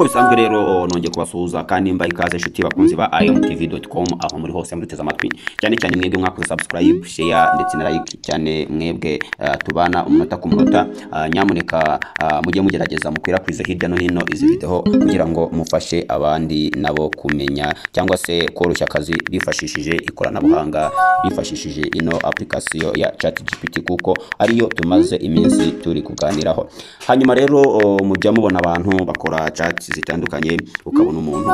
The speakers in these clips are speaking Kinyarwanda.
nkuko bisanzwe rero nongeye kubasuhuza kandi mbaye ikaze inshuti bakunzi ba iomtv.com aho muri hose muruteze amatwi cyane cyane mwebwe mwakoze subscribe share ndetse na like cyane mwebwe tubana umunota ku munota nyamuneka mujye mugerageza mukwirakwiza hirya no hino izi video kugira ngo mufashe abandi nabo kumenya cyangwa se koroshya akazi bifashishije ikoranabuhanga bifashishije ino application ya ChatGPT kuko ariyo tumaze iminsi turi kuganiraho. Hanyuma rero mujya mubona abantu bakora chat zitandukanye, ukabona umuntu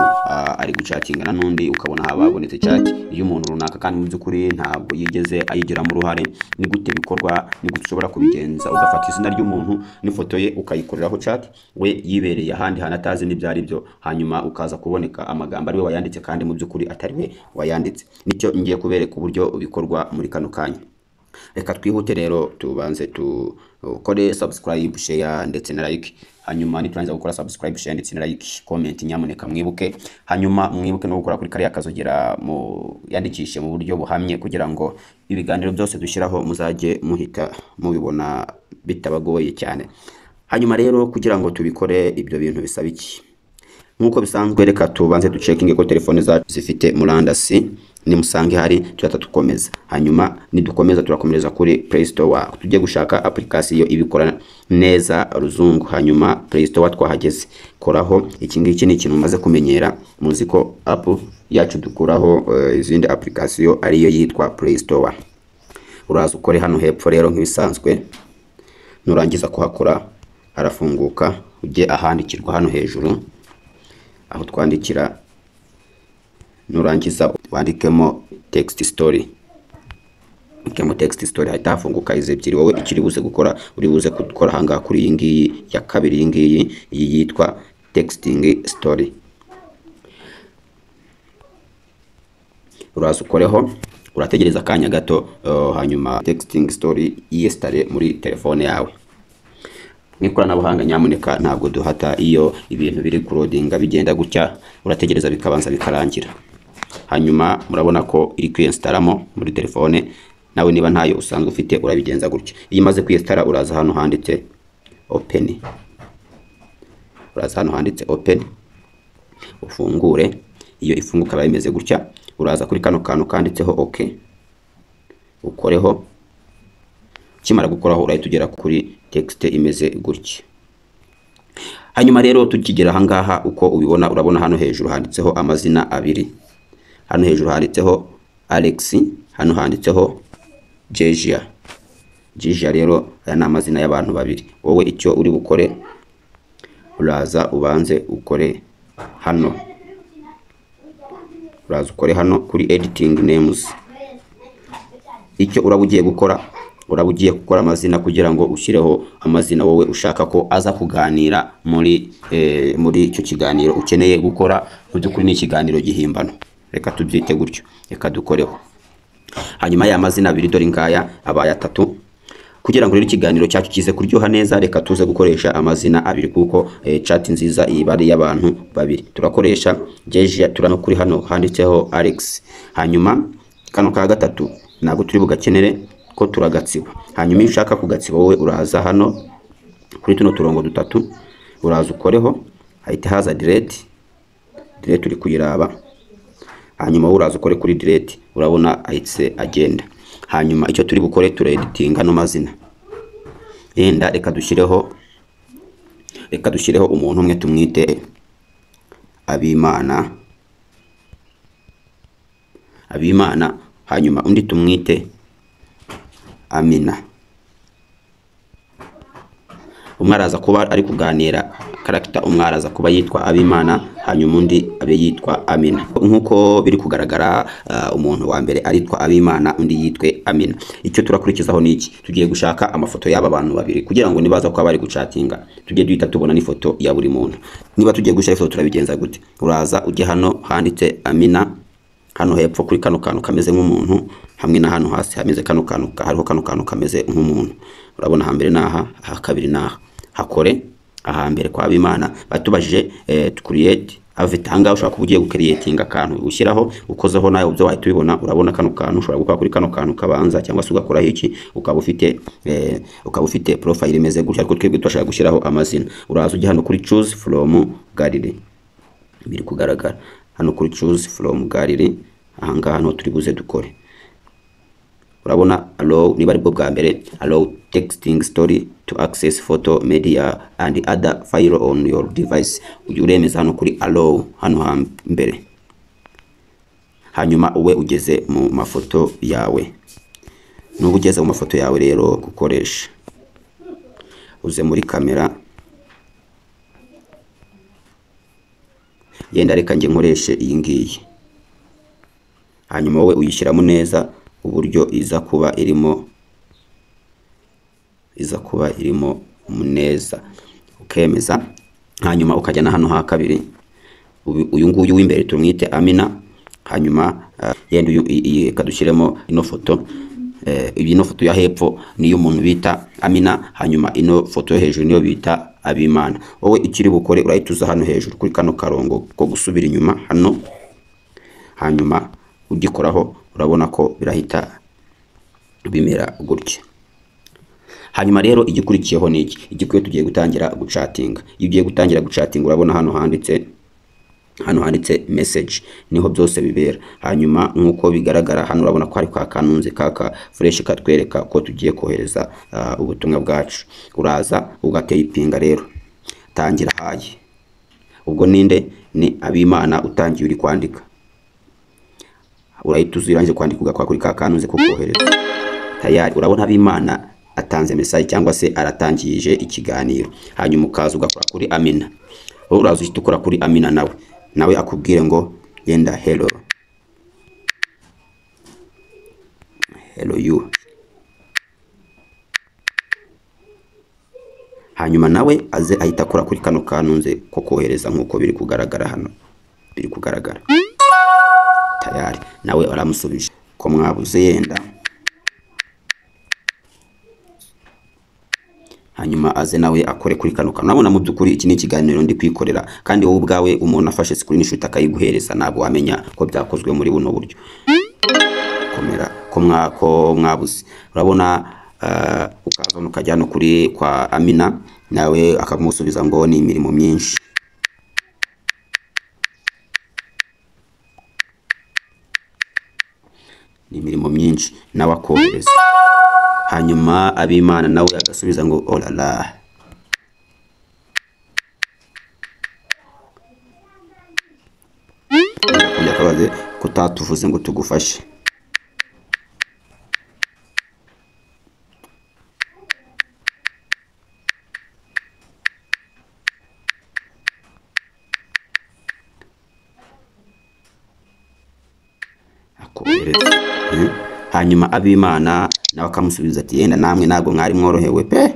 ari guchatingana n'undi, ukabona hababonetse chat y'umuntu runaka kandi mu byukuri ntabwo yigeze ayigira mu ruhare. Ni gute bikorwa, ni gute ushobora kubigenza? Ugafata izina ry'umuntu n'ifoto ye ukayikoreraho chat, we yibereye ahandi hanatazi n'ibyari byo, hanyuma ukaza kuboneka amagambo ari we wayanditse kandi mu byukuri atari we wayanditse. Nicyo ngiye kubereka uburyo bikorwa muri kano kanya. Reka twihute rero tubanze tukore subscribe share ndetse na like. Hanyuma niturangiza gukora subscribe share ndetse na like, comment nyamuneka mwibuke. Hanyuma mwibuke no gukora kuri kariya kazogera mu yandikishe mu buryo buhamye kugira ngo ibiganiro byose dushyiraho muzajye muhita mubibona bitabagoye cyane. Hanyuma rero kugira ngo tubikore ibyo bintu bisaba iki? Nkuko bisanzwe reka tubanze ducekinge ko telefone zacu zifite murandasi. Nimusange hari tuyata tukomeza. Hanyuma nidukomeza turakomereza kuri Play Store, tujye gushaka application ibikora neza ruzungu. Hanyuma Play Store twahageze, koraho iki ngiki ni ikintu umaze kumenyera. Muzi ko app yacu dukuraho izindi application ariyo yitwa Play Store. Uraza ukore hano hepfo rero nk'ibisanzwe, nurangiza kuhakora harafunguka, ujye ahandikirwa hano hejuru aho twandikira, nurangiza wandikemo text story. Ukemo text story hahita hafunguka izi ebyiri. Wowe ikiri buze gukora, uri buze gukora hanga kuri iyi ngiyi ya kabiri, iyi yitwa texting story. Uraza ukoreho, urategereza akanya gato, hanyuma texting story yestare muri telefone yawe. N'ikoranabuhanga nyamuneka ntabwo duhata iyo ibintu biri kurodinga bigenda gutya, urategereza bikabanza bikarangira. Hanyuma murabona ko iri kwinstalamo muri telefone. Nawe niba ntayo usanzwe ufite urabigenza gutya. Iyo imaze kwinstalla uraza hano handitse open. Uraza hano handitse open, ufungure. Iyo ifunguka bimeze gutya, uraza kuri kano kantu kanditseho okay, ukoreho. Kimara gukoraho urahita tugera kuri text imeze gutya. Hanyuma rero tukigera hangaha uko ubibona, urabona hano hejuru handitseho amazina abiri. Hano hejuru handitseho Alex, hano handitseho Georgia. Georgia rero aya ni amazina y'abantu babiri. Wowe icyo uri bukore, uraza ubanze ukore hano. Uraza ukore hano kuri editing names. Icyo urabugiye gukora, urabugiye gukora amazina kugira ngo ushyireho amazina wowe ushaka ko aza kuganira muri icyo kiganiro ukeneye gukora. Mu byukuri ni ikiganiro gihimbano, reka tubyite gutyo, reka dukoreho. Hanyuma ya mazina abiri dore ngaya abaye atatu. Kugira ngo rero ikiganiro cyacu kize kuryoha neza, reka tuze gukoresha amazina abiri kuko chat nziza ibari y'abantu babiri. Turakoresha Georgia, turano kuri hano handitseho Alex. Hanyuma kano ka gatatu ntabwo turi bugakenere ko turagatsiba. Hanyuma iyo ushaka kugatsiba wowe uraza hano kuri tuno turongo dutatu, uraza ukoreho, hahita haza delete uri kuyiraba. Hanyuma uraza ukore kuri delete, urabona ahitse agenda. Hanyuma icyo turi bukore tureditinga no mazina. Enda reka dushireho umuntu umwe tumwite Abimana. Hanyuma undi tumwite Amina. Umwaraza kuba ari kuganira character, umwaraza kuba yitwa Abimana, hanyuma undi abe yitwa Amina. Nkuko biri kugaragara, umuntu wa mbere aritwa Abimana, undi yitwe Amina. Icyo turakurikizaho ni iki? Tugiye gushaka amafoto y'aba bantu babiri kugira ngo nibaza ko bari guchatinga tujye duhita tubona n'ifoto ya buri muntu. Niba tugiye gushaka ifoto turabigenza gute? Uraza ujye hano handitse Amina, hano hepfo kuri kano kantu kameze nk'umuntu, hamwe na hano hasi hameze kano kantu, hariho kano kantu kameze nk'umuntu. Urabona hambere naha, hakabiri naha. Hakore ahambere kwa Abimana batubajije create avita. Hanga ushobora kuba ugiye gucreating akantu ushyiraho ukozeho nayo byo wahita ubibona. Urabona kano kantu ushobora gukora kuri kano kantu kabanza, cyangwa se ugakora iki ukaba ufite profile imeze gutya, ariko twebwe twashaka gushyiraho amazina. Uraza ujya hano kuri choose from gallery, biri kugaragara hano kuri choose from gallery. Ahanga hano turi buze dukore, urabona allow, niba ari bwo bwa mbere, allow texting story to access photo media and other file on your device. Ujye uremeza hano kuri allow hano hambere, hanyuma uwe ugeze mu mafoto yawe. Nubu ugeze mu mafoto yawe rero gukoresha, uze muri kamera, yenda reka nge nkoreshe iyi ngiyi, hanyuma wowe uyishyiramo neza uburyo iza kuba irimo neza, ukemeza. Hanyuma ukajyana hano ha kabiri, uyu nguyu w'imbere tumwite Amina. Hanyuma yenda uyu kadushyiremo ino foto, ino foto ya hepfo niyo umuntu bita Amina, hanyuma ino foto yo hejuru niyo bita Abimana. Wowe ikiri bukore urahita uza hano hejuru kuri kano karongo ko gusubira inyuma hano, hanyuma ugikoraho urabona ko birahita bimera gutya. Hanyuma rero igikurikiyeho ni iki? Igikwiye tugiye gutangira gucatinga. Iyo ugiye gutangira gucatinga urabona hano handitse message, niho byose bibera. Hanyuma nkuko bigaragara hano urabona ko hari kwa kanunze kaka fresh katwereka ko tugiye kohereza ubutumwa bwacu. Uraza ugateyipinga rero, tangira hayi. Ubwo ninde? Ni Abimana utangiye uri kwandika. Urahita uzirangije kwandika ugakora kuri ka kanunze ko kohereza. Tayari urabona Abimana atanze message cyangwa se aratangije ikiganiro. Hanyuma ukaza ugakora kuri Amina. Uraza uhita ukora kuri Amina nawe akubwire ngo yenda hello you. Hanyuma nawe aze ahita akora kuri kano kanunze ko kohereza nkuko biri kugaragara hano, biri kugaragara. Tayari nawe aramusubije ko mwabuze yenda. Hanyuma aze nawe akore kuri kano kantu. Nabona mu byukuri iki ni ikiganiro ndi kwikorera, kandi wowe ubwawe umuntu afashe screenshot akayiguhereza ntabwo wamenya ko byakozwe muri buno buryo. Komera ko mwabuze. Urabona ukaza ukajya no kuri kwa Amina, nawe akamusubiza ngo ni imirimo myinshi. Ni imirimo myinshi nawe akohereza. Hanyuma Abimana nawe agasubiza ngo olala. Kujya kabaze kutatuvuze ngo tugufashe. Akohereza. Hanyuma Abimana nawe akamusubiza ati yenda namwe ntabwo mwari mworohewe pe.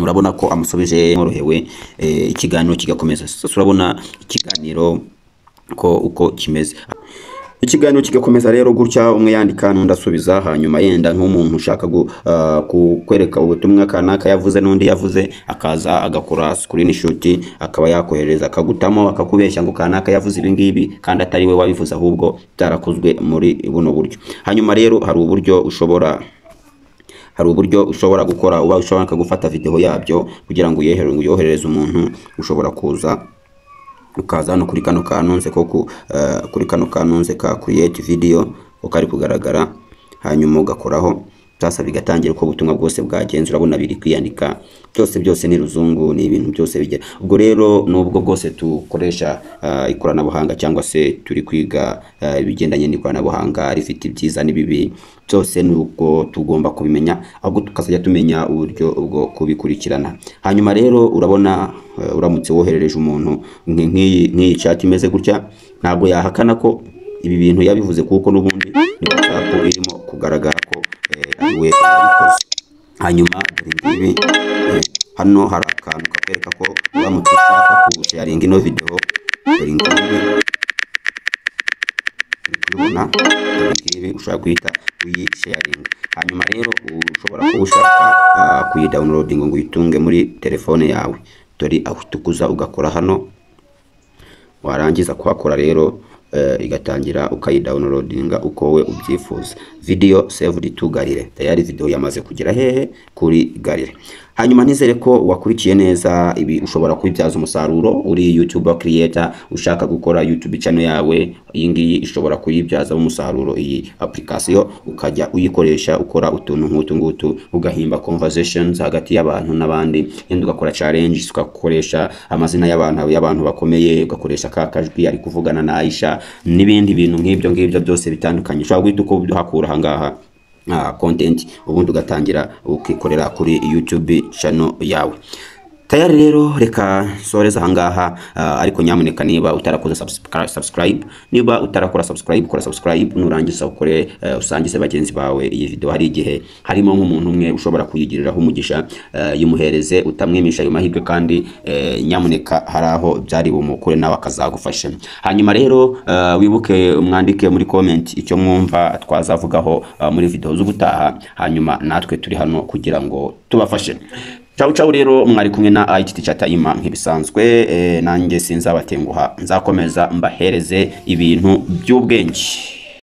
Urabona ko amusubije mworohewe, ikiganiro kigakomeza. Sasa urabona ikiganiro ko uko kimeze. Ikiganiro kigakomeza rero gutya, umwe yandika n'undi asubiza. Hanyuma yenda nk'umuntu ushaka kukwereka ubutumwa kanaka yavuze n'undi yavuze, akaza agakora screenshot akaba yakohereza, akagutamo akakubeshya ngo kanaka yavuze ibi ngibi kandi atari we wabivuze, ahubwo byarakozwe muri buno buryo. Hanyuma rero hari uburyo ushobora gukora, uba ushobora gufata video yabyo kugira ngo uyoherereze umuntu. Ushobora kuza ukaza hano kuri kano kanunze kuri kano kanunze ka create video ukari kugaragara, hanyuma ugakoraho sasa bigatangira uko ubutumwa bwose bwagenze. Urabona biri kwiyandika, byose ni ruzungu, ni ibintu byose bigera. Ubwo rero nubwo bwose tukoresha ikoranabuhanga cyangwa se turi kwiga ibigendanye n'ikoranabuhanga rifite ibyiza n'ibibi, byose nuko tugomba kubimenya, ahubwo tukazajya tumenya uburyo bwo kubikurikirana. Hanyuma rero urabona uramutse woherereje umuntu nk'iyi chat imeze gutya, ntabwo yahakana ko ibi bintu yabivuze, kuko n'ubundi ni WhatsApp irimo kugaragara ko ari we wabikoze. Hanyuma ibi hano hari akantu kakwereka ko uramutse ushaka kusharinga ino video dore ngibi kubona ngibi ushaka guhita uyisharinga. Hanyuma rero ushobora kuba ushaka kuyidownloading ngo uyitunge muri telefone yawe, dore aho tukuza ugakora hano, warangiza kuhakora rero igatangira ukayidownloadinga uko we ubyifuza. Video saved to Gallery, tayari video yamaze kugera hehe kuri Gallery. Hanyuma nizere ko wakurikiye neza ibi ushobora kubibyaza umusaruro uri YouTuber creator ushaka gukora YouTube channel yawe. Iyi ngiyi ishobora kuyibyaza umusaruro iyi application, ukajya uyikoresha ukora utuntu nk'utu ngutu, ugahimba conversations hagati y'abantu n'abandi, yenda ugakora challenges, ugakoresha amazina y'abantu bakomeye, ugakoresha kakajwi ari kuvugana na Aisha n'ibindi bintu nk'ibyo byose bitandukanye. Ushobora guhita uko hakura hangaha content ubundi ugatangira ukikorera kuri YouTube channel yawe. Tayari rero reka soreza hangaha, ariko nyamuneka niba utarakoze subscribe, niba utarakora subscribe kora subscribe, nurangiza ukore usangize bagenzi bawe iyi video. Hari igihe harimo nk'umuntu umwe ushobora kuyigiriraho umugisha, yimuhereze utamwimisha ayo mahirwe, kandi nyamuneka haraho byari bumukure nawe akazagufasha. Hanyuma rero wibuke umwandike muri comment icyo mwumva twazavugaho muri video z'ubutaha, hanyuma natwe turi hano kugira ngo tubafashe. Ciao rero, mwari kumwe na IT Teacher Time nk'ibisanzwe, nanjye sinzabatenguha, nzakomeza mbahereze ibintu by'ubwenge.